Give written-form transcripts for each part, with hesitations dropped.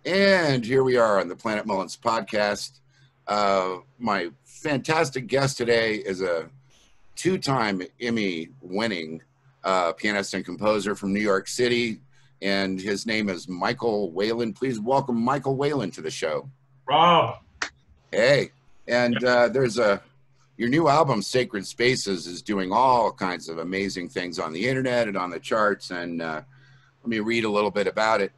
And here we are on the Planetmullins podcast. My fantastic guest today is a two-time Emmy-winning pianist and composer from New York City, and his name is Michael Whalen. Please welcome Michael Whalen to the show. Rob. Hey, and your new album, Sacred Spaces, is doing all kinds of amazing things on the internet and on the charts, and let me read a little bit about it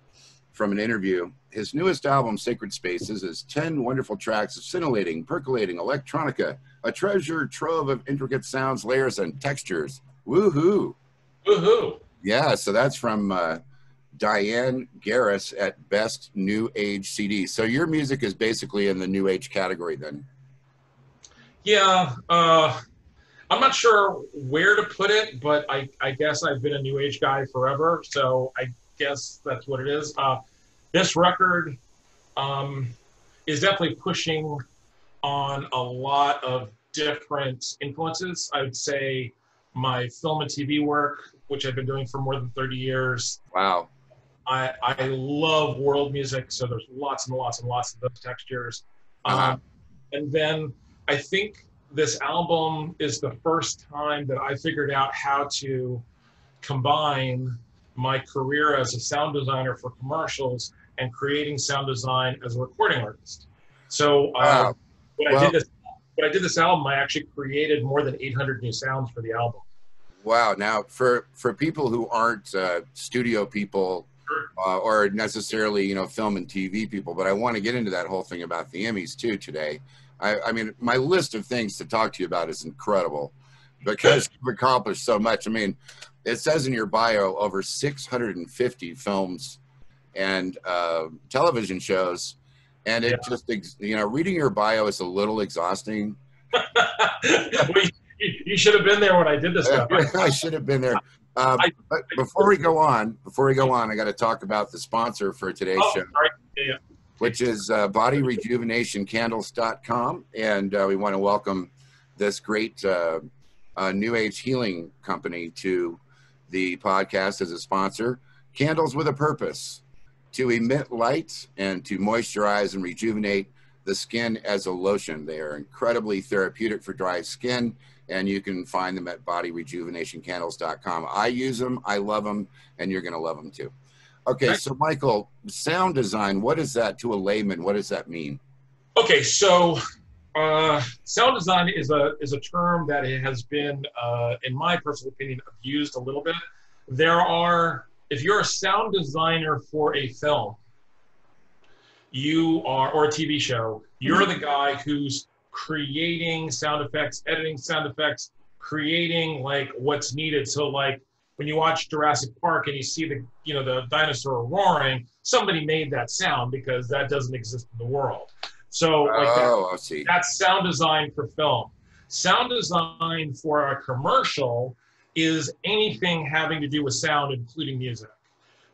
from an interview. His newest album, Sacred Spaces, is 10 wonderful tracks of scintillating, percolating electronica, a treasure trove of intricate sounds, layers, and textures. Woohoo! Woohoo! Yeah, so that's from Diane Garris at Best New Age CD. So your music is basically in the New Age category then? Yeah, I'm not sure where to put it, but I guess I've been a New Age guy forever, so I guess that's what it is. This record is definitely pushing on a lot of different influences. I would say my film and TV work, which I've been doing for more than 30 years. Wow. I love world music, so there's lots and lots and lots of those textures. And then I think this album is the first time that I figured out how to combine my career as a sound designer for commercials and creating sound design as a recording artist. So when I did this album, I actually created more than 800 new sounds for the album. Wow. Now, for people who aren't studio people or necessarily, film and TV people, but I want to get into that whole thing about the Emmys too today. I mean, my list of things to talk to you about is incredible because you've accomplished so much. I mean, it says in your bio over 650 films and television shows, and it just, reading your bio is a little exhausting. Well, you should have been there when I did this stuff. I should have been there. But before we go on, I got to talk about the sponsor for today's show, which is bodyrejuvenationcandles.com, and we want to welcome this great New Age healing company to the podcast as a sponsor. Candles with a purpose, to emit light and to moisturize and rejuvenate the skin as a lotion. They are incredibly therapeutic for dry skin, and you can find them at bodyrejuvenationcandles.com. I use them, I love them, and you're going to love them too. Okay, so Michael, sound design, what is that to a layman? What does that mean? Okay, so sound design is a term that has been, in my personal opinion, abused a little bit. If you're a sound designer for a film, or a TV show, you're the guy who's creating sound effects, editing sound effects, creating like what's needed. So like when you watch Jurassic Park and you see the dinosaur roaring, somebody made that sound because that doesn't exist in the world. So that's sound design for film. Sound design for a commercial is anything having to do with sound, including music.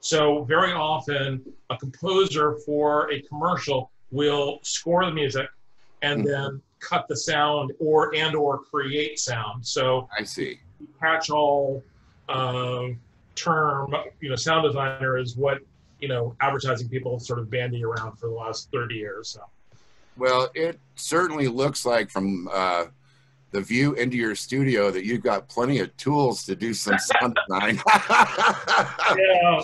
So very often a composer for a commercial will score the music and then cut the sound or create sound. So I see. Catch-all term, sound designer is what, advertising people sort of bandy around for the last 30 years. So. Well, it certainly looks like from the view into your studio that you've got plenty of tools to do some sound design.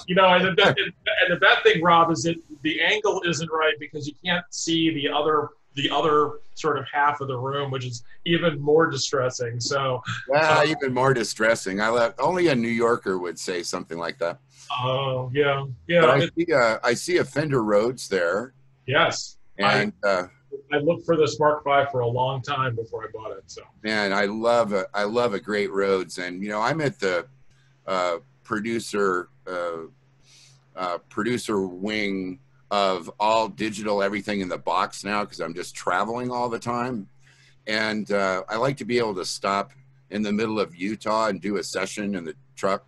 Yeah, and the bad thing, Rob, is that the angle isn't right because you can't see the other sort of half of the room, which is even more distressing. So even more distressing. Only a New Yorker would say something like that. Oh, yeah. But I see a Fender Rhodes there. Yes. And I looked for this Mark V for a long time before I bought it. So man, I love a great Rhodes, and I'm at the producer wing of all digital, everything in the box now because I'm just traveling all the time, and I like to be able to stop in the middle of Utah and do a session in the truck.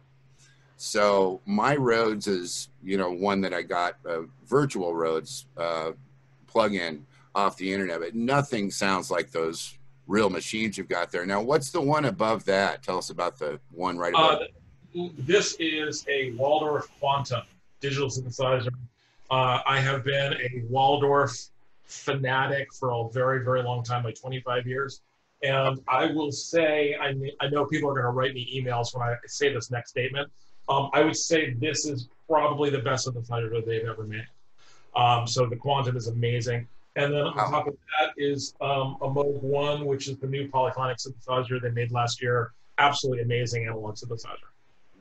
So my Rhodes is one that I got virtual Rhodes plug-in off the internet, but nothing sounds like those real machines you've got there. Now, what's the one above that? Tell us about the one right above. This is a Waldorf Quantum digital synthesizer I have been a Waldorf fanatic for a very, very long time, like 25 years. And I will say, I know people are going to write me emails when I say this next statement. I would say this is probably the best synthesizer they've ever made. So the Quantum is amazing. And then on top of that is a Moog 1, which is the new polyphonic synthesizer they made last year. Absolutely amazing analog synthesizer.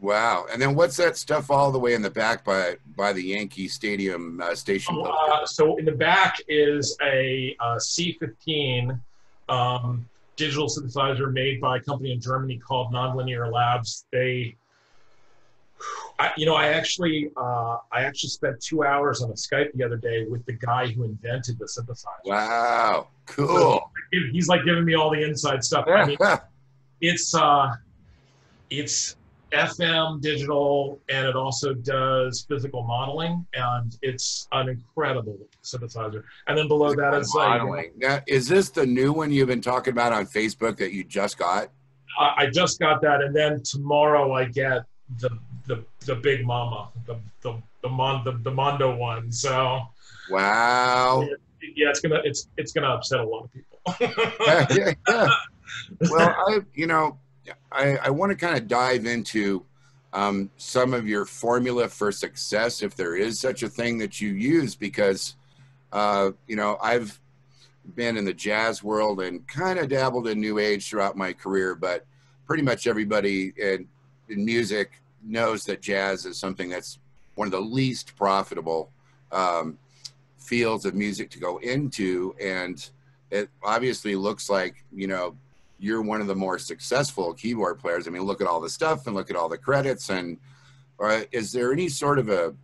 Wow. And then what's that stuff all the way in the back by the Yankee Stadium station? So in the back is a C15 digital synthesizer made by a company in Germany called Nonlinear Labs. I actually spent 2 hours on a Skype the other day with the guy who invented the synthesizer. Wow, cool. So he's like giving me all the inside stuff. I mean, it's FM digital, and it also does physical modeling, and it's an incredible synthesizer. And then below that is modeling. Now, is this the new one you've been talking about on Facebook that you just got? I just got that, and then tomorrow I get the big mama, the Mondo one. So wow. Yeah, it's gonna upset a lot of people. Yeah. Well, I want to kind of dive into some of your formula for success, if there is such a thing that you use, because, I've been in the jazz world and kind of dabbled in new age throughout my career, but pretty much everybody in music knows that jazz is something that's one of the least profitable fields of music to go into. And it obviously looks like, you're one of the more successful keyboard players. I mean, look at all the stuff and look at all the credits. And is there any sort of a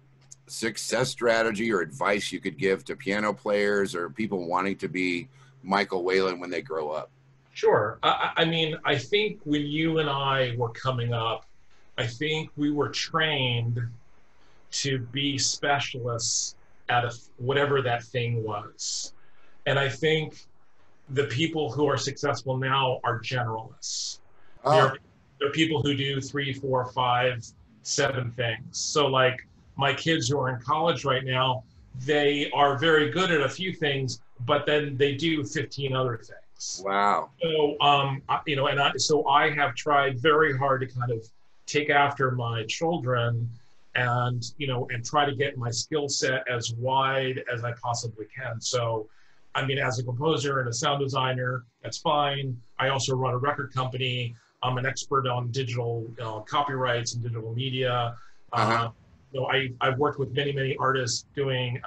success strategy or advice you could give to piano players or people wanting to be Michael Whalen when they grow up? Sure. I mean, I think when you and I were coming up, I think we were trained to be specialists at whatever that thing was. And I think the people who are successful now are generalists. Oh. They're people who do 3, 4, 5, 7 things. So like my kids who are in college right now, they are very good at a few things, but then they do 15 other things. Wow. So, so I have tried very hard to kind of take after my children and try to get my skill set as wide as I possibly can. So, I mean, as a composer and a sound designer, that's fine. I also run a record company. I'm an expert on digital copyrights and digital media. I've worked with many, many artists doing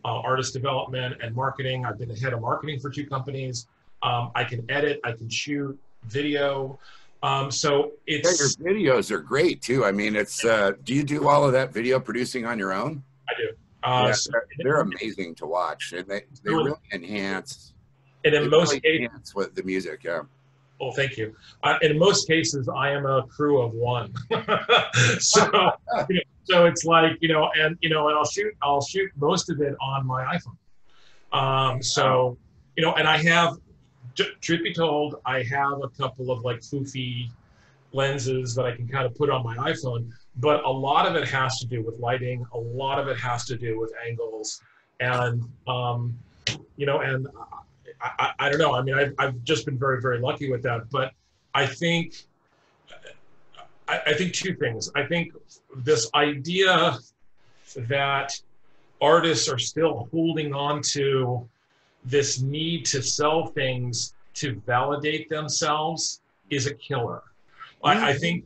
artist development and marketing. I've been the head of marketing for 2 companies. I can edit, I can shoot video. So it's... Yeah, your videos are great too. I mean, it's, do you do all of that video producing on your own? I do. They're amazing to watch, and they really enhance. And in most cases, with the music, yeah. Oh, thank you. In most cases, I am a crew of 1. So it's like and I'll shoot most of it on my iPhone. And I have, truth be told, I have a couple of like foofy lenses that I can kind of put on my iPhone. But a lot of it has to do with lighting. A lot of it has to do with angles, and and I don't know. I mean, I've just been very, very lucky with that. But I think 2 things. I think this idea that artists are still holding on to this need to sell things to validate themselves is a killer. I think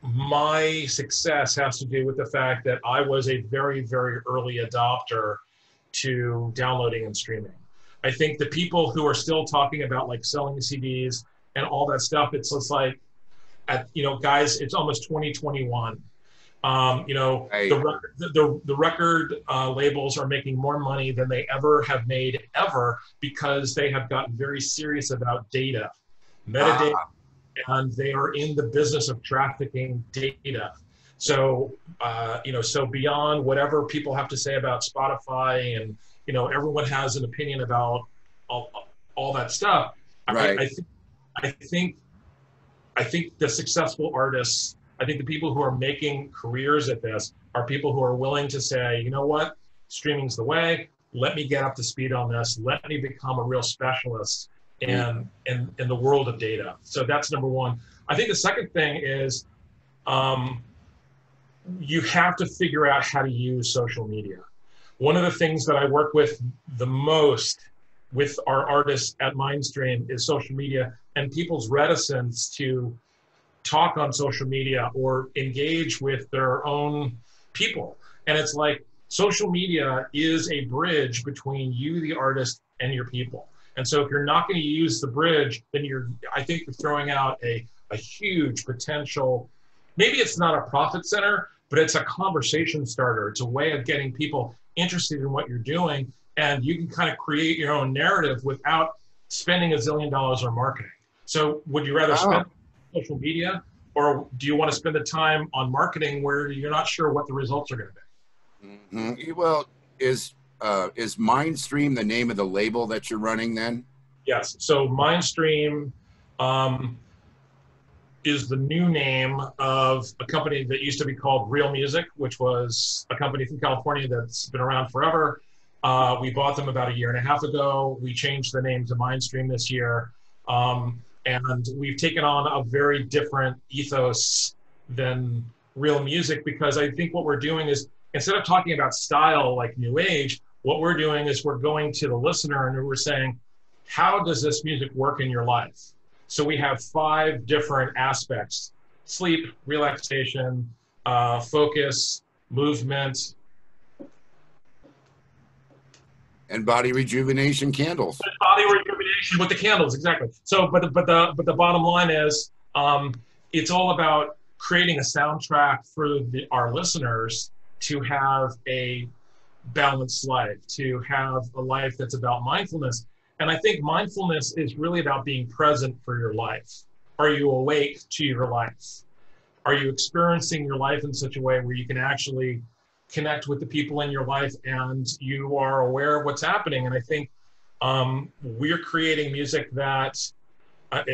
my success has to do with the fact that I was a very, very early adopter to downloading and streaming. I think the people who are still talking about like selling CDs and all that stuff, it's just like, guys, it's almost 2021. The record labels are making more money than they ever have made ever because they have gotten very serious about data, metadata. And they are in the business of trafficking data. So, so beyond whatever people have to say about Spotify and, everyone has an opinion about all that stuff. Right. I think the successful artists, I think the people who are making careers at this are people who are willing to say, you know what, streaming's the way. Let me get up to speed on this. Let me become a real specialist in the world of data. So that's number one. I think the second thing is you have to figure out how to use social media. One of the things that I work with the most with our artists at Mindstream is social media and people's reticence to talk on social media or engage with their own people. And it's like social media is a bridge between you, the artist, and your people. And so if you're not going to use the bridge, then I think you're throwing out a huge potential. Maybe it's not a profit center, but it's a conversation starter. It's a way of getting people interested in what you're doing. And you can kind of create your own narrative without spending $1 zillion on marketing. So would you rather spend social media, or do you want to spend the time on marketing where you're not sure what the results are going to be? Mm-hmm. Well, is Mindstream the name of the label that you're running then? Yes. So Mindstream is the new name of a company that used to be called Real Music, which was a company from California that's been around forever. We bought them about 1.5 years ago. We changed the name to Mindstream this year. And we've taken on a very different ethos than Real Music, because I think what we're doing is, instead of talking about style like New Age, what we're doing is we're going to the listener and we're saying, how does this music work in your life? So we have 5 different aspects: sleep, relaxation, focus, movement, and body rejuvenation candles. Body rejuvenation with the candles, exactly. So, but the bottom line is, it's all about creating a soundtrack for our listeners to have a balanced life, to have a life that's about mindfulness. And I think mindfulness is really about being present for your life. Are you awake to your life? Are you experiencing your life in such a way where you can actually connect with the people in your life and you are aware of what's happening? And I think we're creating music that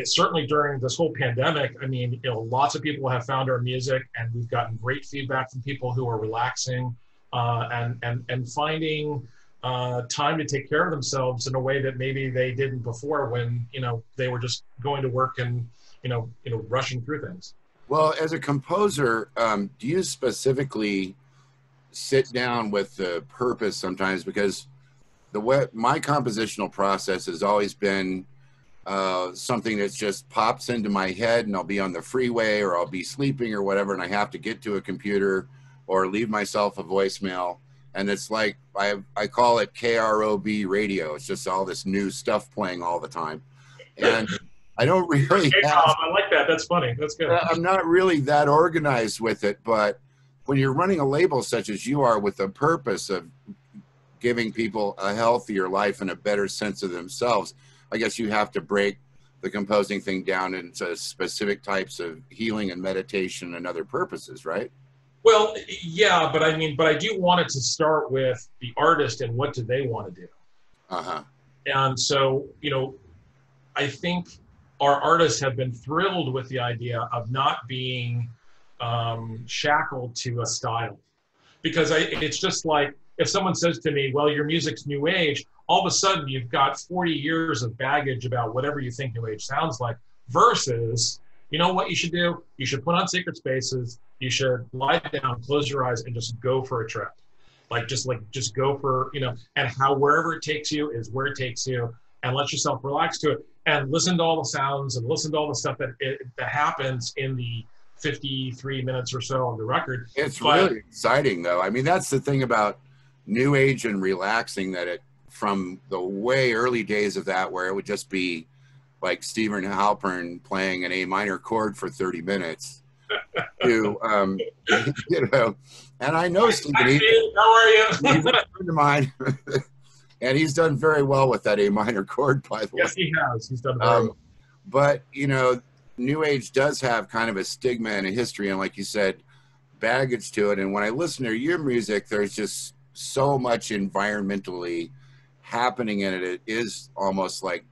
certainly during this whole pandemic, I mean, lots of people have found our music, and we've gotten great feedback from people who are relaxing and finding time to take care of themselves in a way that maybe they didn't before, when they were just going to work and rushing through things. Well, as a composer, do you specifically sit down with the purpose sometimes? Because my compositional process has always been something that just pops into my head, and I'll be on the freeway or I'll be sleeping or whatever, and I have to get to a computer or leave myself a voicemail. And it's like, I call it KROB radio. It's just all this new stuff playing all the time. And I don't really I like that. That's funny. That's good. I'm not really that organized with it, but when you're running a label such as you are, with the purpose of giving people a healthier life and a better sense of themselves, I guess you have to break the composing thing down into specific types of healing and meditation and other purposes, right? Well, yeah, but I do want it to start with the artist and what do they want to do. Uh-huh. And so, I think our artists have been thrilled with the idea of not being shackled to a style. Because it's just like, if someone says to me, well, your music's New Age, all of a sudden you've got 40 years of baggage about whatever you think New Age sounds like, versus, you know what you should do? You should put on Sacred Spaces. You should lie down, close your eyes, and just go for a trip. Just go for, and wherever it takes you is where it takes you, and let yourself relax to it, and listen to all the sounds and listen to all the stuff that happens in the 53 minutes or so of the record. It's really exciting, though. I mean, that's the thing about New Age and relaxing, that it, from the way early days of that, where it would just be like Stephen Halpern playing an A minor chord for 30 minutes to, and I know Stephen, how are you? He's a friend of mine, and he's done very well with that A minor chord, by the way. Yes, he has. He's done very well. But, New Age does have kind of a stigma and a history, and like you said, baggage to it. And when I listen to your music, there's just so much environmentally happening in it. It is almost like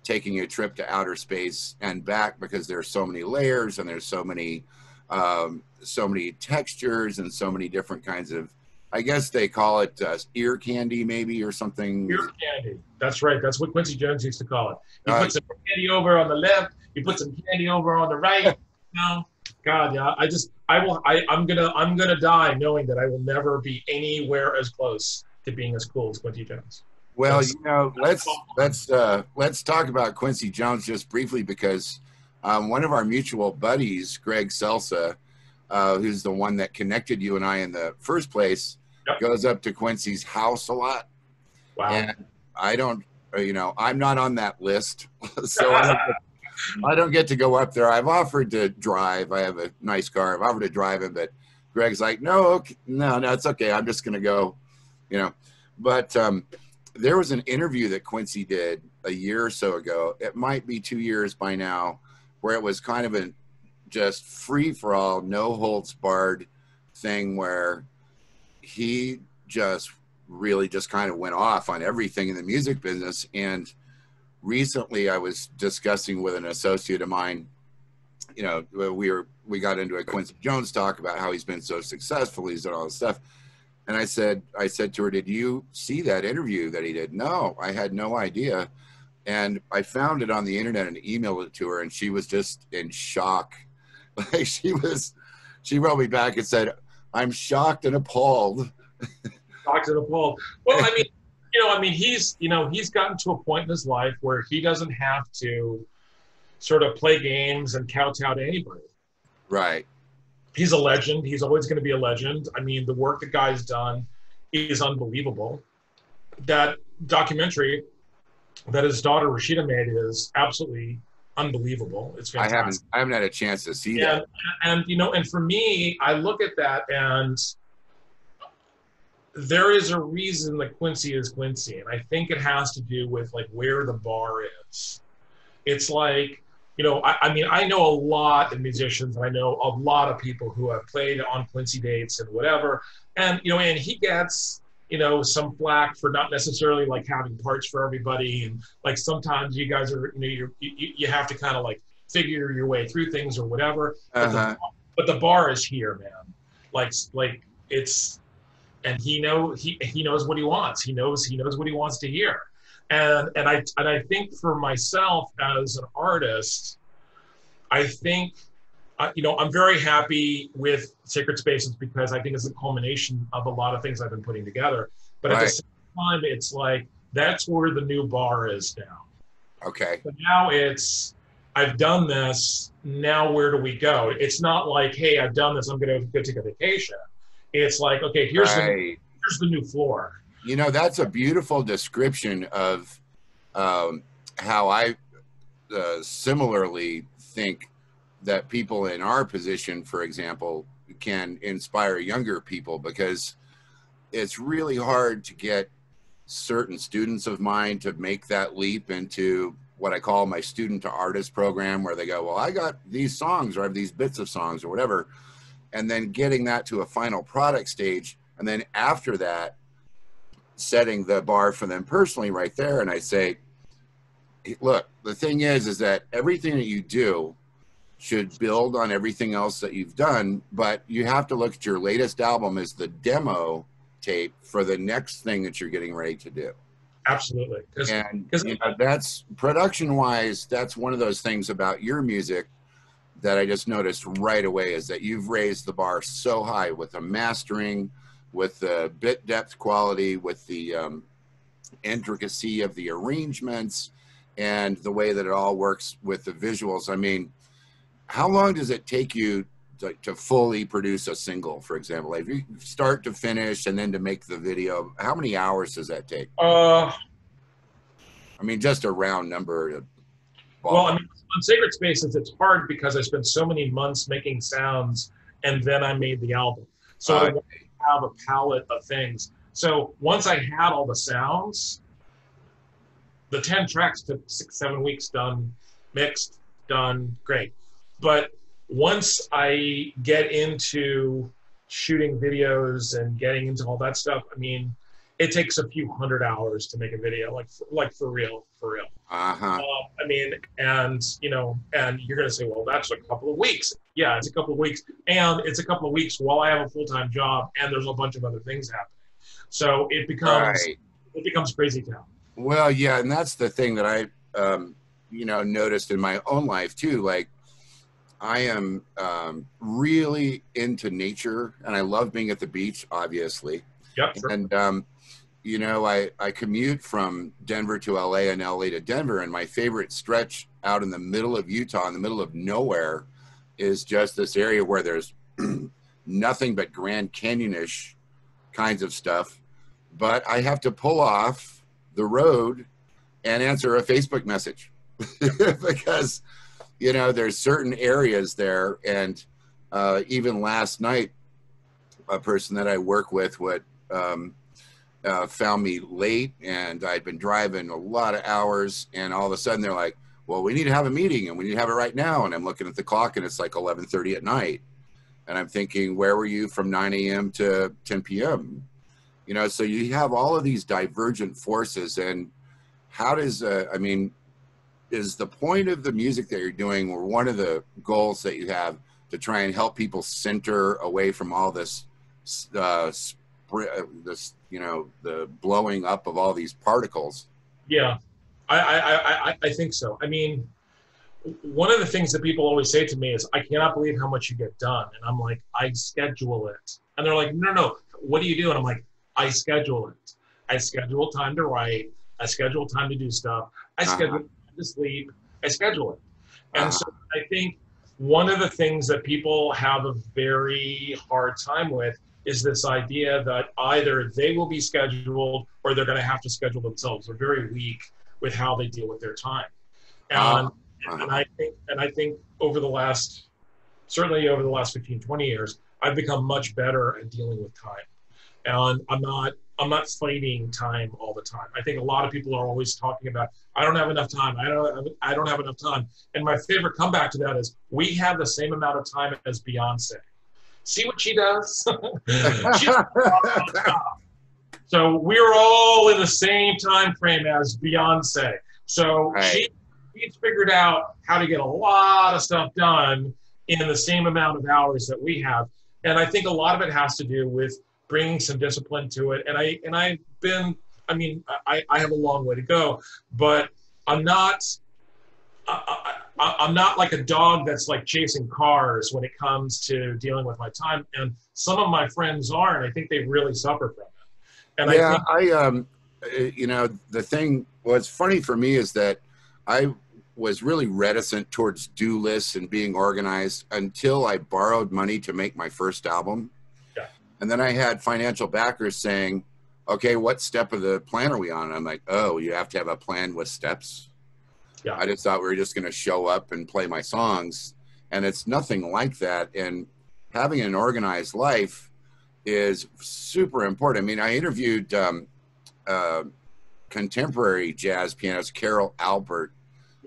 taking a trip to outer space and back, because there's so many layers and there's so many so many textures and so many different kinds of, I guess they call it ear candy maybe or something. Ear candy. That's right. That's what Quincy Jones used to call it. He put some candy over on the left. He put some candy over on the right. No, God, yeah. I'm gonna die knowing that I will never be anywhere as close to being as cool as Quincy Jones. Well, let's talk about Quincy Jones just briefly, because one of our mutual buddies, Greg Selsa, who's the one that connected you and I in the first place, goes up to Quincy's house a lot. Wow. And I don't, I'm not on that list, so I don't get to go up there. I've offered to drive. I have a nice car. I've offered to drive him, but Greg's like, no, it's okay. I'm just going to go, But there was an interview that Quincy did a year or so ago. It might be 2 years by now, where it was kind of a just free for all, no holds barred thing where he just really just kind of went off on everything in the music business. And recently I was discussing with an associate of mine, we got into a Quincy Jones talk about how he's been so successful. He's done all this stuff. And I said to her, did you see that interview that he did? No, I had no idea. And I found it on the internet and emailed it to her, and she was just in shock. Like she wrote me back and said, I'm shocked and appalled. Shocked and appalled. Well, he's gotten to a point in his life where he doesn't have to sort of play games and kowtow to anybody. Right. He's a legend. He's always going to be a legend. I mean, the work the guy's done is unbelievable. That documentary that his daughter Rashida made is absolutely unbelievable. It's fantastic. I haven't had a chance to see that. And for me, I look at that and there is a reason that Quincy is Quincy. And I think it has to do with like where the bar is. It's like, I know a lot of musicians, and I know a lot of people who have played on Quincy dates and whatever. And, and he gets, some flack for not necessarily like having parts for everybody. And like, sometimes you guys are, you have to kind of like figure your way through things or whatever. Uh-huh. But the bar is here, man. Like it's, and he knows what he wants. He knows what he wants to hear. And I think for myself as an artist, I think, I'm very happy with Sacred Spaces because I think it's a culmination of a lot of things I've been putting together. But at the same time, it's like, that's where the new bar is now. Okay. But now it's, I've done this, now where do we go? It's not like, hey, I've done this, I'm going to go take a vacation. It's like, okay, here's the new floor. That's a beautiful description of how I similarly think that people in our position, for example, can inspire younger people, because it's really hard to get certain students of mine to make that leap into what I call my student to artist program, where they go, well, I got these songs or I have these bits of songs or whatever, and then getting that to a final product stage. And then after that, setting the bar for them personally right there. And I say, look, the thing is that everything that you do should build on everything else that you've done, but you have to look at your latest album as the demo tape for the next thing that you're getting ready to do. Absolutely. And that's production wise, that's one of those things about your music that I just noticed right away, is that you've raised the bar so high with the mastering, with the bit depth quality, with the intricacy of the arrangements, and the way that it all works with the visuals. I mean, how long does it take you to fully produce a single, for example? Like, if you start to finish and then to make the video, how many hours does that take? I mean, just a round number. Well, on Sacred Spaces, it's hard because I spent so many months making sounds, and then I made the album. So I have a palette of things. So once I had all the sounds, the 10 tracks took 6-7 weeks done, mixed, done, great. But once I get into shooting videos and getting into all that stuff, I mean, it takes a few hundred hours to make a video, like for real. Uh-huh. I mean, and you know, and you're going to say, well, that's a couple of weeks. Yeah, it's a couple of weeks, and it's a couple of weeks while I have a full-time job, and there's a bunch of other things happening. So Right. it becomes crazy town. Well, yeah, and that's the thing that I, noticed in my own life too. Like, I am really into nature, and I love being at the beach, obviously. Yep, sure. And I commute from Denver to LA and LA to Denver, and my favorite stretch out in the middle of Utah, in the middle of nowhere, is just this area where there's nothing but Grand Canyon-ish kinds of stuff. But I have to pull off the road and answer a Facebook message because, there's certain areas there. And even last night, a person that I work with found me late, and I'd been driving a lot of hours, and all of a sudden they're like, well, we need to have a meeting, and we need to have it right now. And I'm looking at the clock, and it's like 11:30 at night. And I'm thinking, where were you from 9 a.m. to 10 p.m.? So you have all of these divergent forces. And how does, is the point of the music that you're doing, or one of the goals that you have, to try and help people center away from all this, the blowing up of all these particles? Yeah, I think so. I mean, one of the things that people always say to me is, I cannot believe how much you get done. And I'm like, I schedule it. And they're like, no, what do you do? And I'm like, I schedule it. I schedule time to write. I schedule time to do stuff. I schedule time to sleep. I schedule it. And so I think one of the things that people have a very hard time with is this idea that either they will be scheduled or they're going to have to schedule themselves. They're very weak with how they deal with their time. And I think certainly over the last 15, 20 years, I've become much better at dealing with time. And I'm not fighting time all the time. I think a lot of people are always talking about, I don't have enough time. I don't have enough time. And my favorite comeback to that is, we have the same amount of time as Beyonce. See what she does? So we're all in the same time frame as Beyonce. So she's figured out how to get a lot of stuff done in the same amount of hours that we have. And I think a lot of it has to do with bringing some discipline to it. And I have a long way to go, but I'm not like a dog that's like chasing cars when it comes to dealing with my time. And some of my friends are, and I think they really suffer from it. And the thing, what's funny for me is that I was really reticent towards do lists and being organized until I borrowed money to make my first album. Yeah. And then I had financial backers saying, okay, what step of the plan are we on? And I'm like, oh, you have to have a plan with steps. Yeah. I just thought we were just going to show up and play my songs. And it's nothing like that. And having an organized life is super important. I mean, I interviewed contemporary jazz pianist Carol Albert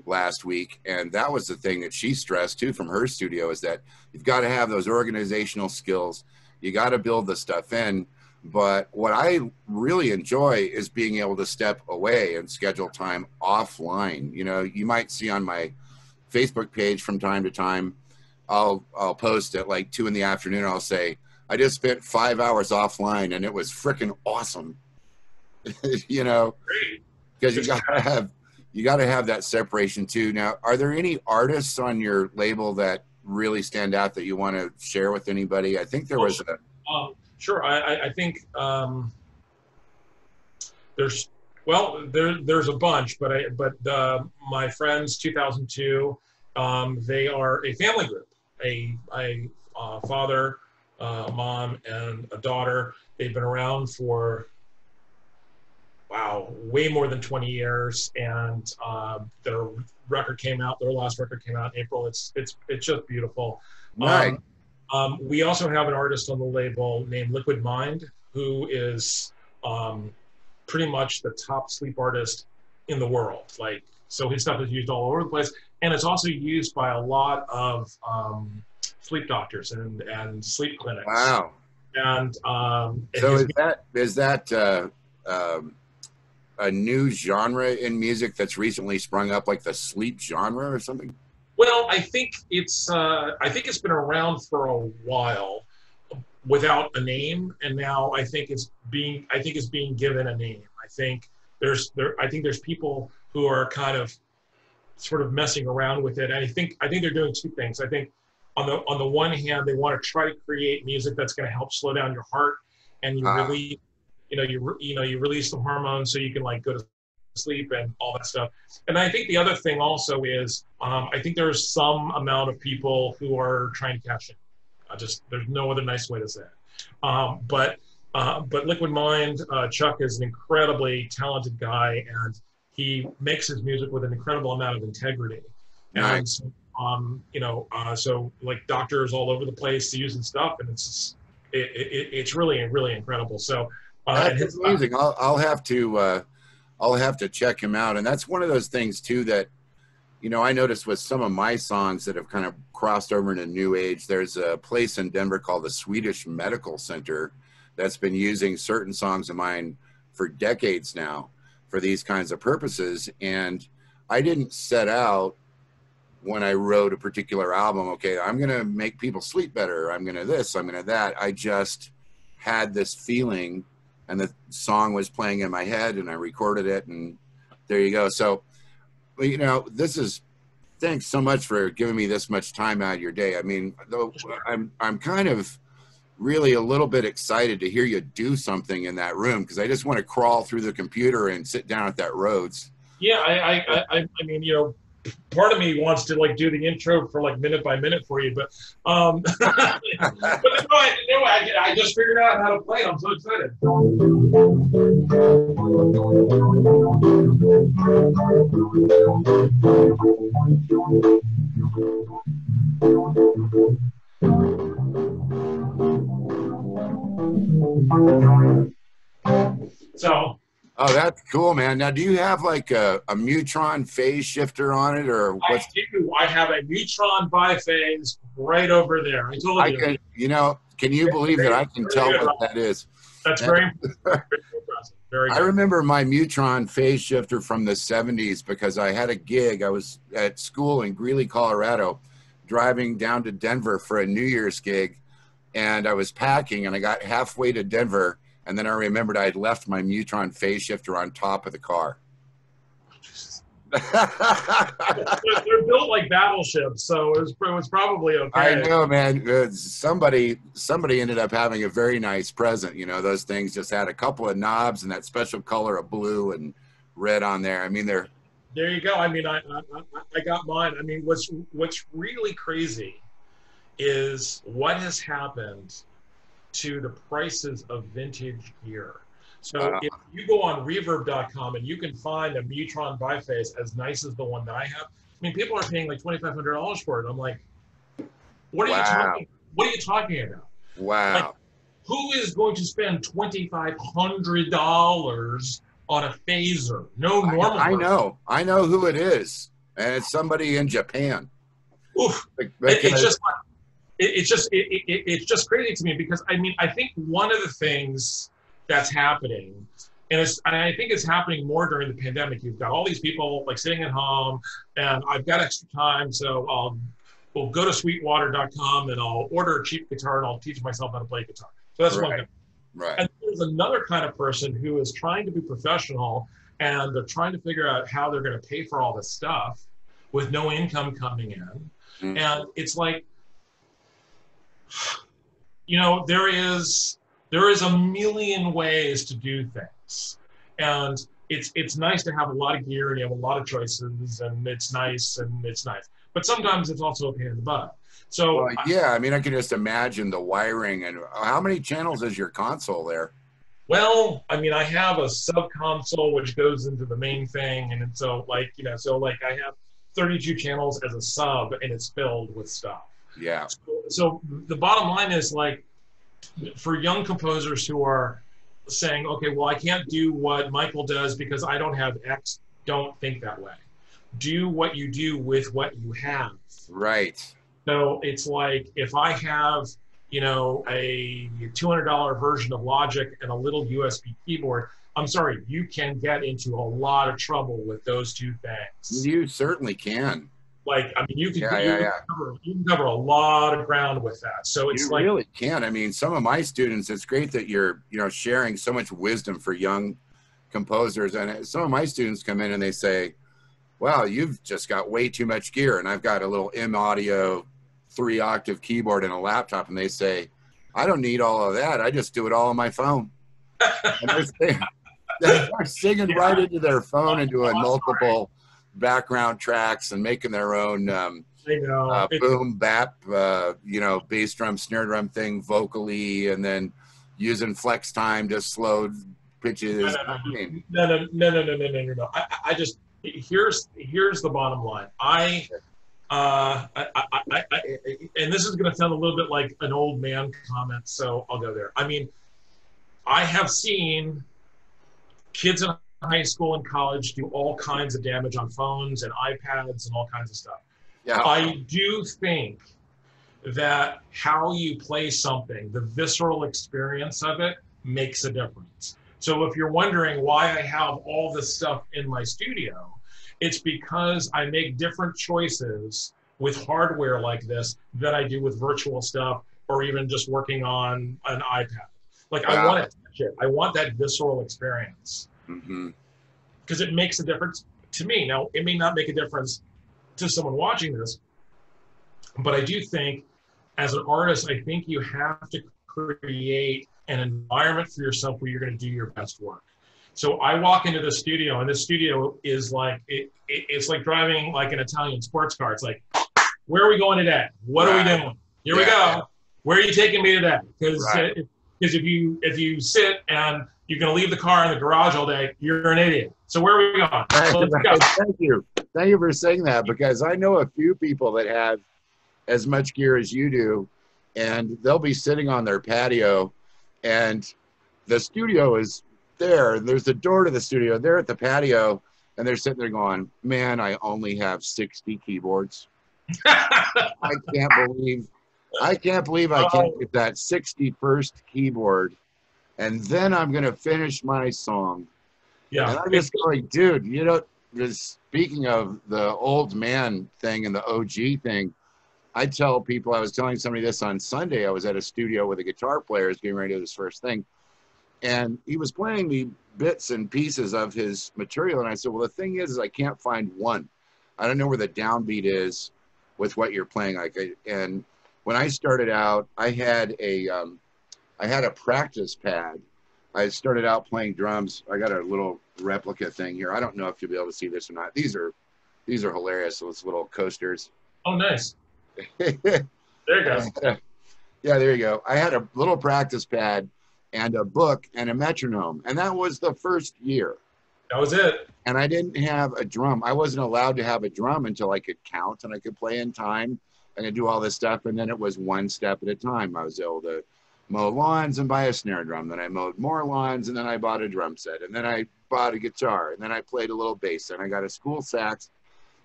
last week, and that was the thing that she stressed too from her studio, is that you've got to have those organizational skills. You got to build the stuff in. But what I really enjoy is being able to step away and schedule time offline. You might see on my Facebook page from time to time, I'll post at like 2 p.m. I'll say, I just spent 5 hours offline and it was freaking awesome. Because you got to have that separation too. Now, are there any artists on your label that really stand out that you want to share with anybody? I think there was Sure. I think there's a bunch, but my friends 2002, they are a family group, a father, mom, and a daughter. They've been around for way more than 20 years, and their last record came out in April. It's just beautiful. Right. We also have an artist on the label named Liquid Mind, who is pretty much the top sleep artist in the world. So his stuff is used all over the place, and it's also used by a lot of sleep doctors and sleep clinics. Wow. And so is that a new genre in music that's recently sprung up, like the sleep genre or something? Well, I think it's been around for a while without a name, and now it's being given a name. I think there's people who are kind of sort of messing around with it. And I think they're doing two things. I think on the one hand, they want to try to create music that's going to help slow down your heart, and you release, you release the hormones so you can like go to sleep and all that stuff. And I think the other thing also is, I think there's some amount of people who are trying to cash in. There's no other nice way to say it. But Liquid Mind, Chuck is an incredibly talented guy, and he makes his music with an incredible amount of integrity. Nice. And so like doctors all over the place using stuff, and it's really, really incredible. So that's amazing. I'll have to check him out. And that's one of those things too that, I noticed with some of my songs that have kind of crossed over into new age. There's a place in Denver called the Swedish Medical Center that's been using certain songs of mine for decades now for these kinds of purposes. And I didn't set out when I wrote a particular album, okay, I'm going to make people sleep better. I'm going to this, I'm going to that. I just had this feeling, and the song was playing in my head, and I recorded it, and there you go. So, thanks so much for giving me this much time out of your day. I mean, though, I'm kind of really a little bit excited to hear you do something in that room, because I just want to crawl through the computer and sit down at that Rhodes. Yeah, I mean, part of me wants to like do the intro for like minute by minute for you, but but I just figured out how to play it. I'm so excited. So. Oh, that's cool, man. Now, do you have like a Mutron phase shifter on it, or what's? I do. I have a Mutron biphase right over there. I told you. Can you believe that I can tell what that is? That's very impressive. Very good. I remember my Mutron phase shifter from the 70s because I had a gig. I was at school in Greeley, Colorado, driving down to Denver for a New Year's gig, and I was packing, and I got halfway to Denver. And then I remembered I had left my Mutron phase shifter on top of the car. They're built like battleships, so it was probably okay. I know, man. Somebody ended up having a very nice present. Those things just had a couple of knobs and that special color of blue and red on there. I mean, they're. There you go. I mean, I got mine. I mean, what's really crazy is what has happened to the prices of vintage gear. So if you go on reverb.com and you can find a Mutron biphase as nice as the one that I have, I mean, people are paying like $2,500 for it. I'm like, what are you talking about? Wow. Like, who is going to spend $2,500 on a phaser? No normal person. I know who it is, and it's somebody in Japan. Oof. It's just crazy to me, because I mean, I think one of the things that's happening, and I think it's happening more during the pandemic. You've got all these people like sitting at home, and I've got extra time, so we'll go to sweetwater.com and I'll order a cheap guitar and I'll teach myself how to play guitar. So that's one thing. Right. And there's another kind of person who is trying to be professional, and they're trying to figure out how they're going to pay for all this stuff with no income coming in. Mm-hmm. And it's like, there is a million ways to do things, and it's nice to have a lot of gear and you have a lot of choices, and it's nice. But sometimes it's also a pain in the butt. So I mean, I can just imagine the wiring. And how many channels is your console there? Well, I mean, I have a sub console which goes into the main thing, and so I have 32 channels as a sub, and it's filled with stuff. Yeah. So the bottom line is, like, for young composers who are saying, okay, well, I can't do what Michael does because I don't have X, don't think that way. Do what you do with what you have. Right. So it's like, if I have you know, a $200 version of Logic and a little USB keyboard, I'm sorry, you can get into a lot of trouble with those two things. You certainly can. Like, I mean, you can Yeah. you can cover a lot of ground with that. So it's You like, really can. I mean, some of my students, it's great that you're, you know, sharing so much wisdom for young composers. And some of my students come in and they say, wow, you've just got way too much gear. And I've got a little M Audio 3-octave keyboard and a laptop. And they say, I don't need all of that. I just do it all on my phone. And they're singing right into their phone and doing multiple background tracks and making their own boom bap, you know, bass drum, snare drum thing vocally, and then using flex time to slow pitches. No. I just, here's the bottom line. And this is going to sound a little bit like an old man comment, so I'll go there. I mean, I have seen kids in high school and college do all kinds of damage on phones and iPads and all kinds of stuff. Yeah. I do think that how you play something, the visceral experience of it, makes a difference. So if you're wondering why I have all this stuff in my studio, it's because I make different choices with hardware like this than I do with virtual stuff or even just working on an iPad. Like, I want to touch it. I want that visceral experience. Because it makes a difference to me. Now, it may not make a difference to someone watching this, but I do think as an artist, I think you have to create an environment for yourself where you're going to do your best work. So I walk into the studio, and this studio is like, it's like driving like an Italian sports car. It's like, where are we going today? What are we doing? Here we go. Where are you taking me today? Because if you sit and you're going to leave the car in the garage all day, you're an idiot. So where are we going? So let's go. Thank you. Thank you for saying that, because I know a few people that have as much gear as you do, and they'll be sitting on their patio, and the studio is there. There's the door to the studio. They're at the patio, and they're sitting there going, man, I only have 60 keyboards. I can't believe I can't get that 61st keyboard, and then I'm going to finish my song. Yeah. And I'm just going, dude, you know, just speaking of the old man thing and the OG thing, I tell people, I was telling somebody this on Sunday, I was at a studio with a guitar player, who's getting ready to do his first thing, and he was playing me bits and pieces of his material, and I said, well, the thing is I can't find one. I don't know where the downbeat is with what you're playing. Like, and when I started out, I had a practice pad. I started out playing drums. I got a little replica thing here. I don't know if you'll be able to see this or not. These are hilarious. Those little coasters. Oh, nice. There you go. Yeah, there you go. I had a little practice pad and a book and a metronome, and that was the first year. That was it. And I didn't have a drum. I wasn't allowed to have a drum until I could count and I could play in time and I do all this stuff. And then it was one step at a time. I was able to mow lawns and buy a snare drum. Then I mowed more lawns, and then I bought a drum set, and then I bought a guitar, and then I played a little bass, and I got a school sax.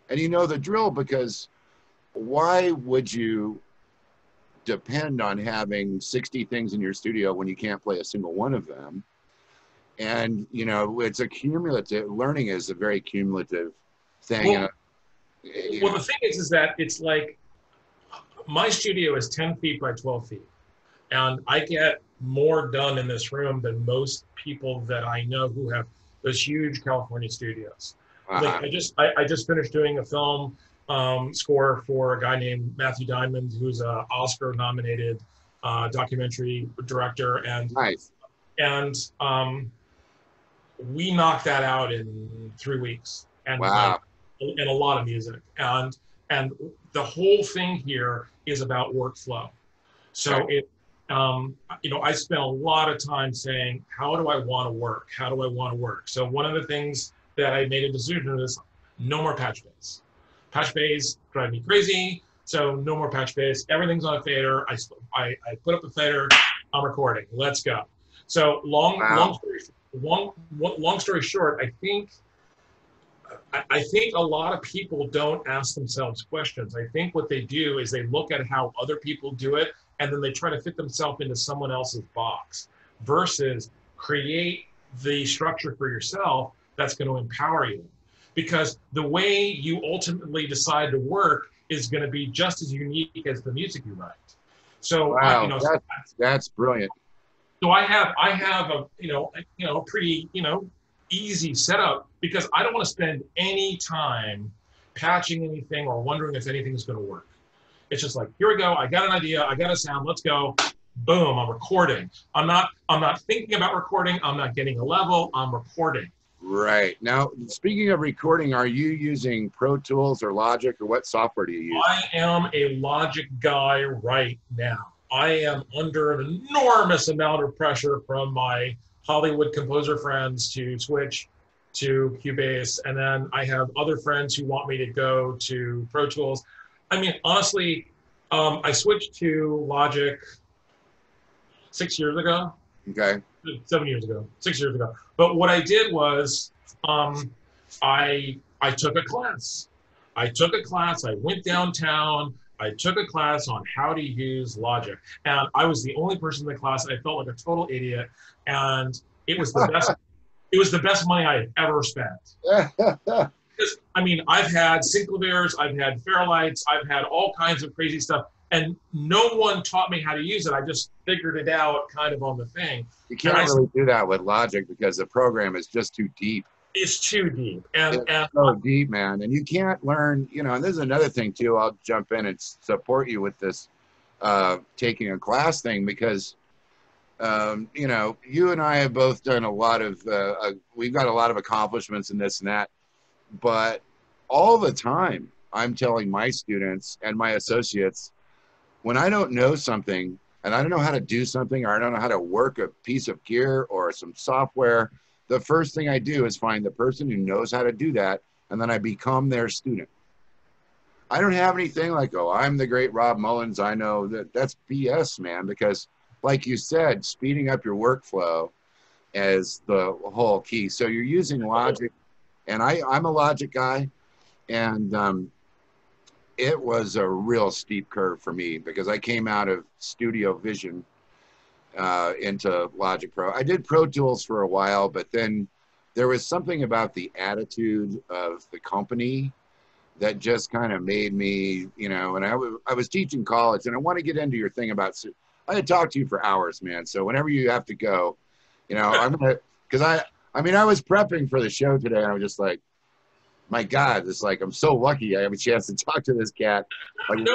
And you know the drill, because why would you depend on having 60 things in your studio when you can't play a single one of them? And, you know, it's a cumulative, learning is a very cumulative thing. Well, the thing is that it's like, my studio is 10 feet by 12 feet. And I get more done in this room than most people that I know who have those huge California studios. Like, I just finished doing a film score for a guy named Matthew Diamond, who's an Oscar-nominated documentary director, and we knocked that out in 3 weeks, and and a lot of music, and the whole thing here is about workflow. So you know, I spent a lot of time saying, how do I want to work? How do I want to work? So one of the things that I made a decision is no more patch bass. Patch bass drive me crazy. So no more patch bass. Everything's on a fader. I put up a fader. I'm recording. Let's go. So long story short, I think a lot of people don't ask themselves questions. I think what they do is they look at how other people do it and then they try to fit themselves into someone else's box, versus create the structure for yourself that's going to empower you. Because the way you ultimately decide to work is going to be just as unique as the music you write. So, wow, that's brilliant. So I have a pretty easy setup, because I don't want to spend any time patching anything or wondering if anything's going to work. It's just like, here we go. I got an idea. I got a sound. Let's go. Boom. I'm recording. I'm not thinking about recording. I'm not getting a level. I'm recording. Right. Now, speaking of recording, are you using Pro Tools or Logic, or what software do you use? I am a Logic guy right now. I am under an enormous amount of pressure from my Hollywood composer friends to switch to Cubase, and then I have other friends who want me to go to Pro Tools. I mean, honestly, I switched to Logic 6 years ago. Okay. 7 years ago, 6 years ago. But what I did was, I took a class. I went downtown. I took a class on how to use Logic, and I was the only person in the class. I felt like a total idiot, and it was the best. It was the best money I had ever spent. Because, I mean, I've had synclaviers, I've had Fairlights, I've had all kinds of crazy stuff, and no one taught me how to use it. I just figured it out kind of on the thing. You can't really do that with Logic because the program is just too deep. It's too deep. And so deep, man. And you can't learn, and there's another thing too. I'll jump in and support you with this taking a class thing, because, you and I have both done a lot of, we've got a lot of accomplishments in this and that, but all the time I'm telling my students and my associates, when I don't know something and I don't know how to do something, or I don't know how to work a piece of gear or some software, the first thing I do is find the person who knows how to do that, and then I become their student. I don't have anything like, oh, I'm the great Rob Mullins. I know that. That's BS, man, because like you said, speeding up your workflow is the whole key. So you're using Logic, and I'm a Logic guy, and it was a real steep curve for me, because I came out of Studio Vision into Logic Pro. I did Pro Tools for a while, but then there was something about the attitude of the company that just kind of made me, and I was teaching college, and I want to get into your thing about, I had talked to you for hours, man. So whenever you have to go, I'm going to, because I was prepping for the show today, and I was just like, my God, it's like, I'm so lucky I have a chance to talk to this cat. Like, no,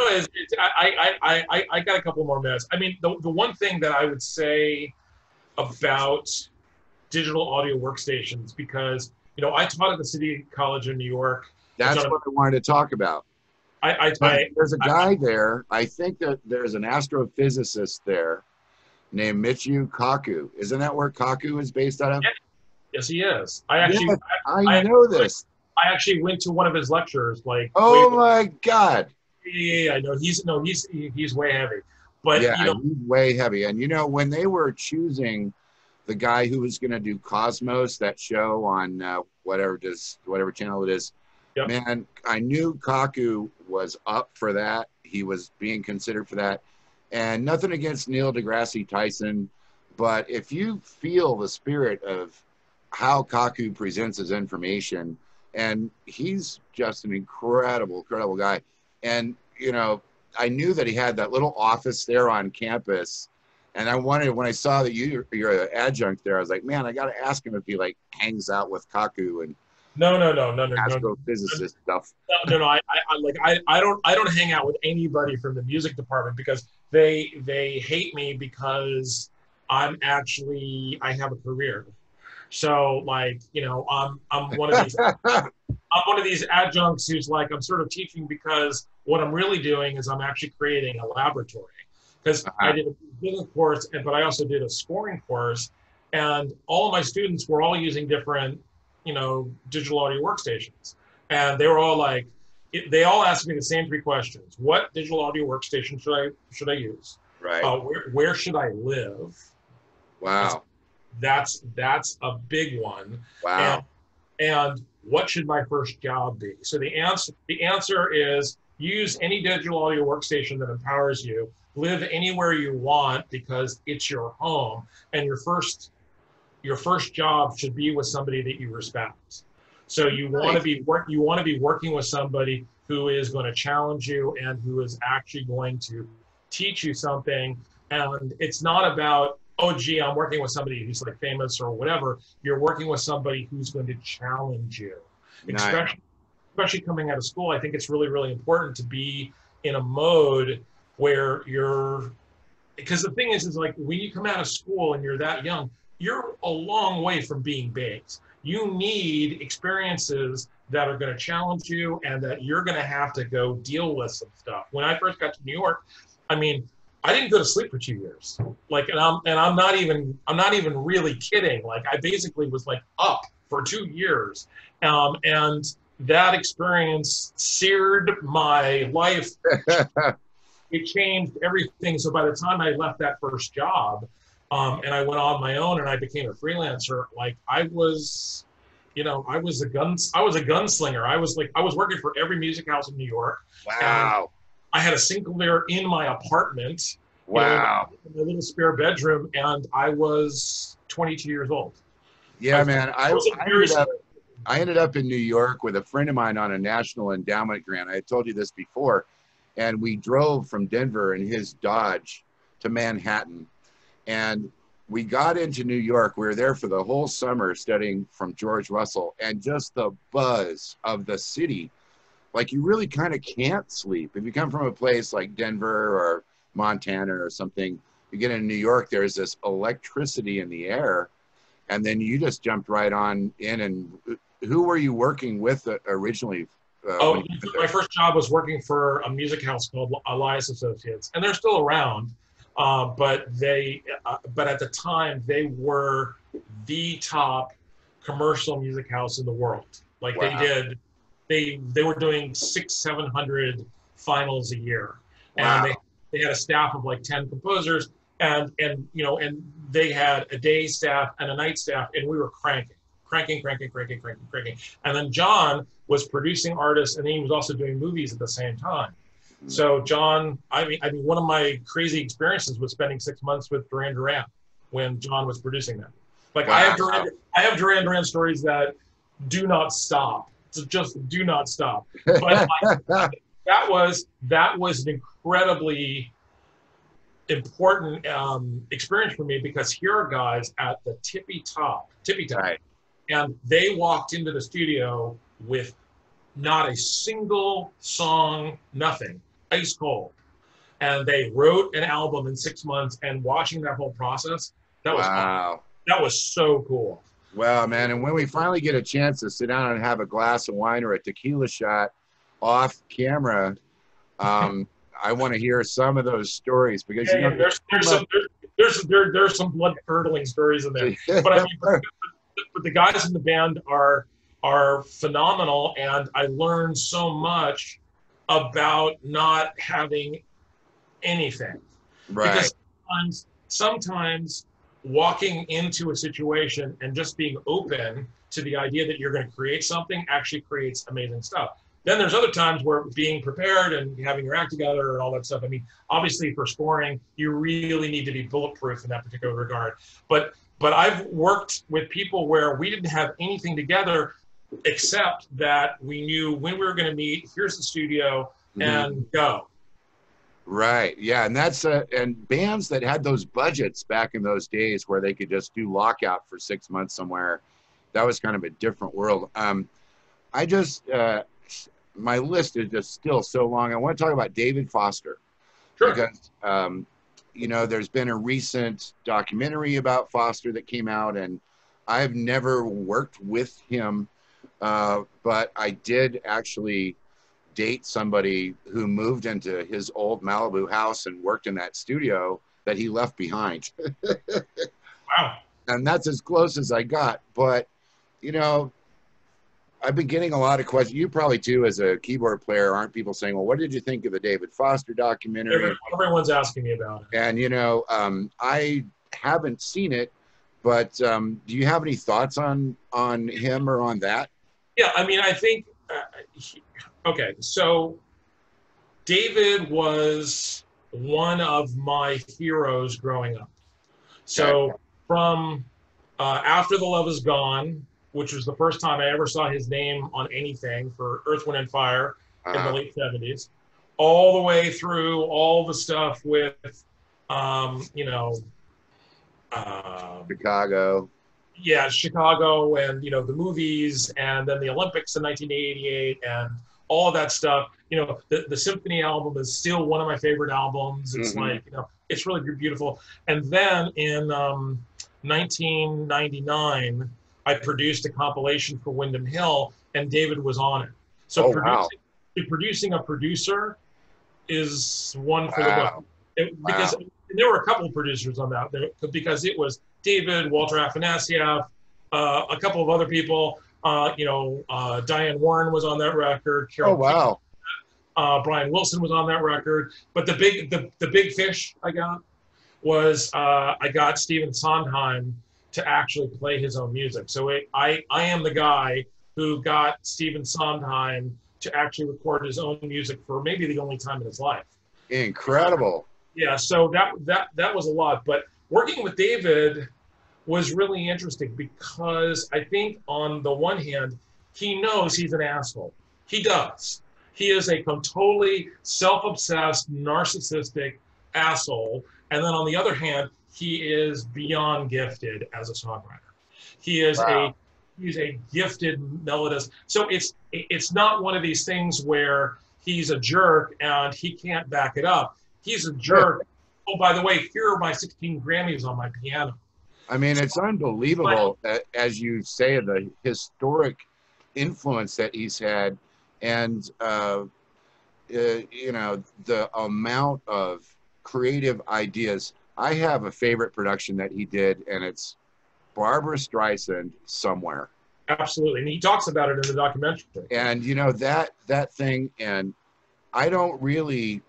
I got a couple more minutes. I mean, the one thing that I would say about digital audio workstations, because, I taught at the City College of New York. That's what I wanted to talk about. There's a guy there. I think that there's an astrophysicist there named Michio Kaku. Isn't that where Kaku is based out of? Yes, he is. I know this. I actually went to one of his lectures. Like, oh my God. Yeah, I know. He's way heavy. But yeah, he's way heavy. And when they were choosing the guy who was going to do Cosmos, that show on whatever channel it is, yep. Man, I knew Kaku was up for that. He was being considered for that. And nothing against Neil deGrasse Tyson, but if you feel the spirit of how Kaku presents his information, and he's just an incredible guy. And, I knew that he had that little office there on campus. And I wanted, when I saw that you're an adjunct there, I was like, man, I got to ask him if he like hangs out with Kaku and astrophysicist stuff. No. I don't hang out with anybody from the music department, because they hate me because I have a career. So I'm one of these I'm one of these adjuncts who's like, I'm sort of teaching because what I'm really doing is I'm actually creating a laboratory, because I did a business course, but I also did a scoring course, and all of my students were all using different digital audio workstations, and they were all like, they all asked me the same three questions: what digital audio workstation should I use? Right. Where should I live? Wow. That's a big one. Wow. And what should my first job be? So the answer is use any digital audio workstation that empowers you. live anywhere you want because it's your home, and your first job should be with somebody that you respect. So you want to be working with somebody who is going to challenge you and who is actually going to teach you something. And it's not about, oh, gee, I'm working with somebody who's like famous or whatever. You're working with somebody who's going to challenge you. Nice. Especially coming out of school, I think it's really, really important to be in a mode where because the thing is like when you come out of school and you're that young, you're a long way from being baked. You need experiences that are going to challenge you and that you're going to have to go deal with some stuff. When I first got to New York, I mean, I didn't go to sleep for 2 years. Like, and I'm not even really kidding. Like, I basically was like up for 2 years, and that experience seared my life. It changed everything. So by the time I left that first job, and I went on my own and I became a freelancer, like I was a gunslinger. I was working for every music house in New York. Wow. I had a Sinclair in my apartment. Wow. In my little spare bedroom, and I was 22 years old. Yeah, man. I ended up in New York with a friend of mine on a National Endowment grant. I had told you this before. And we drove from Denver in his Dodge to Manhattan. And we got into New York. We were there for the whole summer studying from George Russell, and just the buzz of the city. Like, you really kind of can't sleep. If you come from a place like Denver or Montana or something, you get into New York, there's this electricity in the air. And then you just jumped right on in. And who were you working with originally? My first job was working for a music house called Elias Associates, and they're still around. But at the time they were the top commercial music house in the world. Like, wow. They were doing 600-700 finals a year, wow. And they had a staff of like 10 composers, and they had a day staff and a night staff, and we were cranking. And then John was producing artists, and then he was also doing movies at the same time. So John, I mean, one of my crazy experiences was spending 6 months with Duran Duran when John was producing them. Like, wow. I have Duran Duran stories that do not stop. Just do not stop. But like, that was an incredibly important experience for me, because here are guys at the tippy top. Right. And they walked into the studio with not a single song, nothing, ice cold. And they wrote an album in 6 months, and watching that whole process, that was wow. That was so cool. Wow, man. And when we finally get a chance to sit down and have a glass of wine or a tequila shot off camera, I want to hear some of those stories, because there's some blood curdling stories in there. But I mean, but the guys in the band are phenomenal, and I learned so much about not having anything. Right. Because sometimes walking into a situation and just being open to the idea that you're going to create something actually creates amazing stuff. Then there's other times where being prepared and having your act together and all that stuff. I mean, obviously for scoring, you really need to be bulletproof in that particular regard. But I've worked with people where we didn't have anything together, except that we knew when we were going to meet, here's the studio, and go. Right. Yeah. And that's and bands that had those budgets back in those days where they could just do lockout for 6 months somewhere, that was kind of a different world. I just my list is just still so long. I want to talk about David Foster. Sure. Because there's been a recent documentary about Foster that came out, and I've never worked with him, but I did actually date somebody who moved into his old Malibu house and worked in that studio that he left behind. Wow. And that's as close as I got. But, I've been getting a lot of questions. You probably too, as a keyboard player, aren't people saying, well, what did you think of the David Foster documentary? Everyone's asking me about it. And, I haven't seen it, but do you have any thoughts on him or on that? Yeah, I mean, I think, okay, so David was one of my heroes growing up. So from After the Love Is Gone, which was the first time I ever saw his name on anything for Earth, Wind, and Fire in the late 70s, all the way through all the stuff with, Chicago. Yeah, Chicago, and the movies, and then the Olympics in 1988, and all of that stuff. The Symphony album is still one of my favorite albums. It's like, it's really beautiful. And then in 1999, I produced a compilation for Windham Hill, and David was on it. So producing a producer is one for the book. Because there were a couple of producers on that, because it was David, Walter Afanasieff, a couple of other people. Diane Warren was on that record. Carol Brian Wilson was on that record. But the big fish I got was I got Stephen Sondheim to actually play his own music. So I am the guy who got Stephen Sondheim to actually record his own music for maybe the only time in his life. Incredible. Yeah, so that was a lot. But working with David was really interesting because I think on the one hand, he knows he's an asshole. He does. He is a totally self-obsessed, narcissistic asshole. And then on the other hand, he is beyond gifted as a songwriter. He is he's a gifted melodist. So it's not one of these things where he's a jerk and he can't back it up. He's a jerk. Oh, by the way, here are my 16 Grammys on my piano. I mean, it's unbelievable, as you say, the historic influence that he's had, and the amount of creative ideas. I have a favorite production that he did, and it's Barbra Streisand, Somewhere. Absolutely, and he talks about it in the documentary. And that thing, and I don't really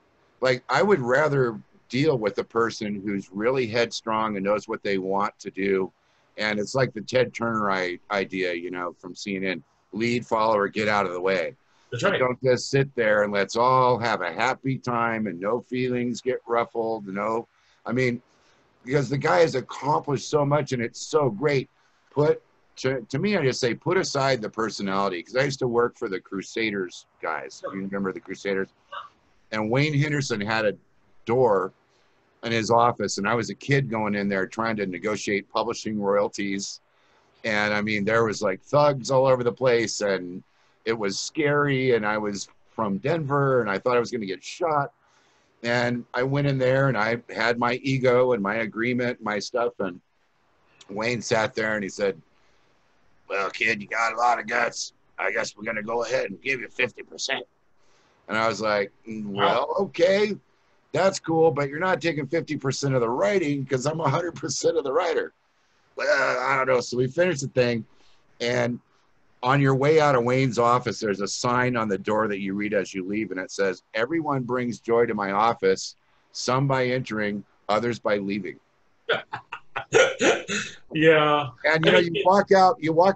I would rather deal with a person who's really headstrong and knows what they want to do. And it's like the Ted Turner idea, from CNN, lead, follower, get out of the way. That's right. Don't just sit there and let's all have a happy time and no feelings get ruffled. Because the guy has accomplished so much and it's so great. To me, I just say, put aside the personality, because I used to work for the Crusaders guys. You remember the Crusaders? And Wayne Henderson had a door in his office, and I was a kid going in there trying to negotiate publishing royalties. And there was thugs all over the place, and it was scary. And I was from Denver, and I thought I was going to get shot. And I went in there, and I had my ego and my agreement, my stuff. And Wayne sat there, and he said, "Well, kid, you got a lot of guts. I guess we're going to go ahead and give you 50%. And I was like, well, okay, that's cool, but you're not taking 50% of the writing because I'm 100% of the writer. Well, I don't know. So we finished the thing, and on your way out of Wayne's office, there's a sign on the door that you read as you leave, and it says, "Everyone brings joy to my office, some by entering, others by leaving." Yeah. And you walk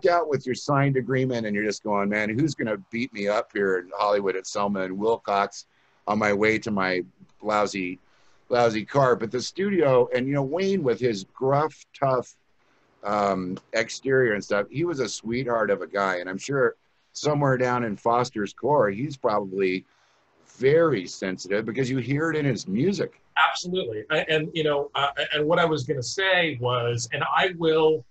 out with your signed agreement, and you're just going, man, who's going to beat me up here in Hollywood at Selma and Wilcox on my way to my lousy car? But the studio, and Wayne, with his gruff, tough exterior and stuff, he was a sweetheart of a guy. And I'm sure somewhere down in Foster's core, he's probably very sensitive, because you hear it in his music. Absolutely. And what I was going to say was, and I will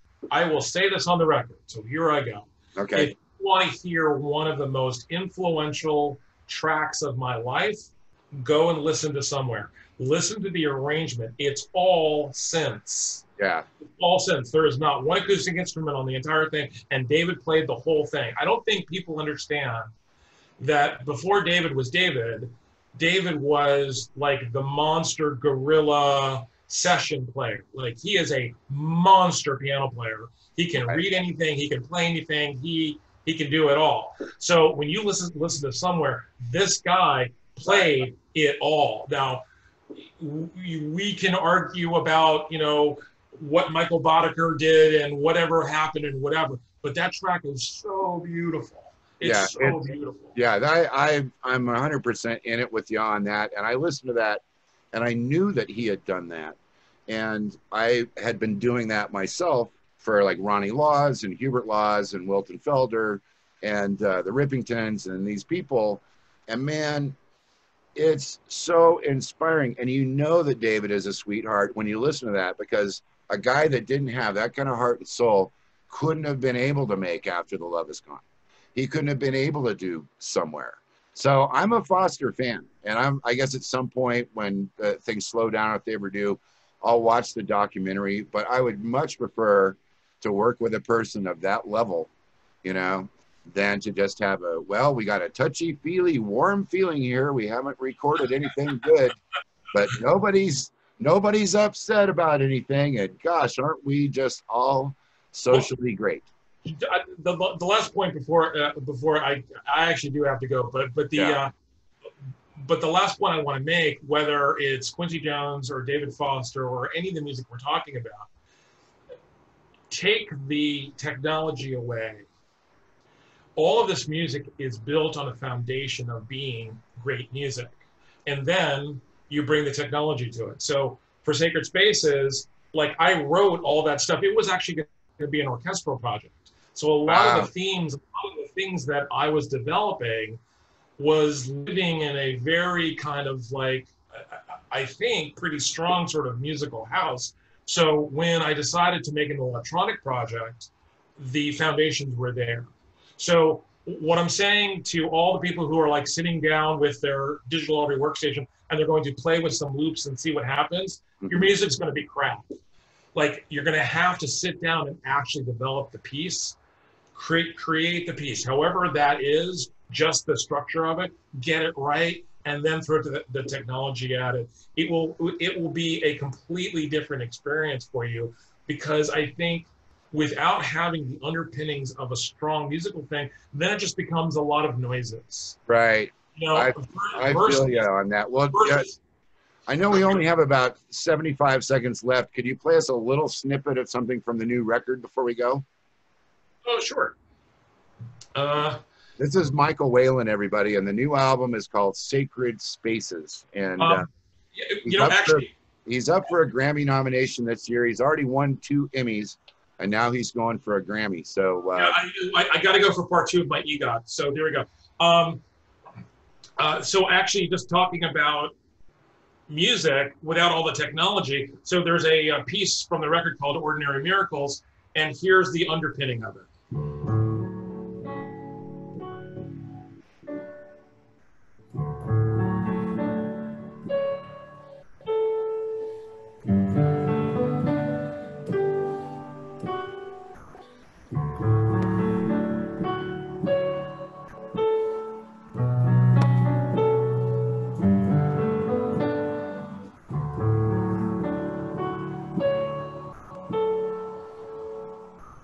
say this on the record. So here I go. Okay. If you want to hear one of the most influential tracks of my life, go and listen to Somewhere. Listen to the arrangement. It's all synths. Yeah. It's all synths. There is not one acoustic instrument on the entire thing. And David played the whole thing. I don't think people understand that before David was David was like the monster gorilla session player. He is a monster piano player. He can read anything. He can play anything. He can do it all. So when you listen to Somewhere, this guy played it all. Now, we can argue about, what Michael Boddicker did and whatever happened and whatever, but that track is so beautiful. It's so beautiful. Yeah, I'm 100% in it with you on that. And I listened to that And I knew that he had done that. And I had been doing that myself for like Ronnie Laws and Hubert Laws and Wilton Felder and the Rippingtons and these people. And man, it's so inspiring. And you know that David is a sweetheart when you listen to that, because a guy that didn't have that kind of heart and soul couldn't have been able to make After the Love Is Gone. He couldn't have been able to do Somewhere. So I'm a Foster fan. And I guess at some point when things slow down, if they ever do, I'll watch the documentary. But I would much prefer to work with a person of that level, you know, than to just have well, we got a touchy-feely, warm feeling here. We haven't recorded anything good, but nobody's upset about anything. And gosh, aren't we just all socially great? The last point before I actually do have to go, but the last point I want to make, whether it's Quincy Jones or David Foster or any of the music we're talking about, take the technology away. All of this music is built on a foundation of being great music. And then you bring the technology to it. So for Sacred Spaces, like I wrote all that stuff. It was actually going to be an orchestral project. So a lot of the themes, a lot of the things that I was developing was living in a very kind of like, I think, pretty strong sort of musical house. So when I decided to make an electronic project, the foundations were there. So what I'm saying to all the people who are like sitting down with their digital audio workstation and they're going to play with some loops and see what happens, your music's going to be crap. Like you're going to have to sit down and actually develop the piece, create the piece, however that is, just the structure of it, get it right, and then throw the technology at it. It will be a completely different experience for you, because I think without having the underpinnings of a strong musical thing, then it just becomes a lot of noises. Right. You know, I feel you on that. Well, yes, I know we only have about 75 seconds left. Could you play us a little snippet of something from the new record before we go? Oh, sure. This is Michael Whalen, everybody, and the new album is called Sacred Spaces. And he's up for a Grammy nomination this year. He's already won 2 Emmys, and now he's going for a Grammy. So I got to go for part 2 of my EGOT. So there we go. So actually, just talking about music without all the technology. So there's a piece from the record called Ordinary Miracles, and here's the underpinning of it.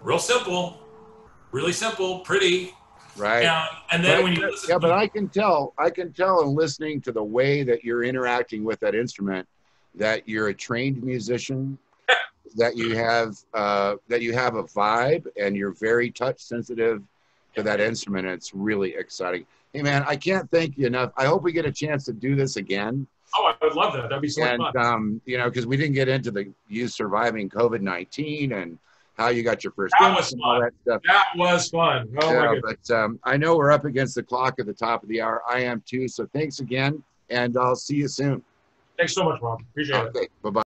Real simple, really simple, pretty. Right. And then when you listen, but I can tell in listening to the way that you're interacting with that instrument that you're a trained musician, that you have a vibe, and you're very touch sensitive to that instrument. And it's really exciting. Hey man, I can't thank you enough. I hope we get a chance to do this again. Oh, I would love that. That'd be so much fun. You know, because we didn't get into you surviving COVID-19 and how you got your first that was fun. All that stuff. That was fun. Oh my goodness. But I know we're up against the clock at the top of the hour. I am too. So thanks again, and I'll see you soon. Thanks so much, Rob. Appreciate it. Okay. Bye-bye.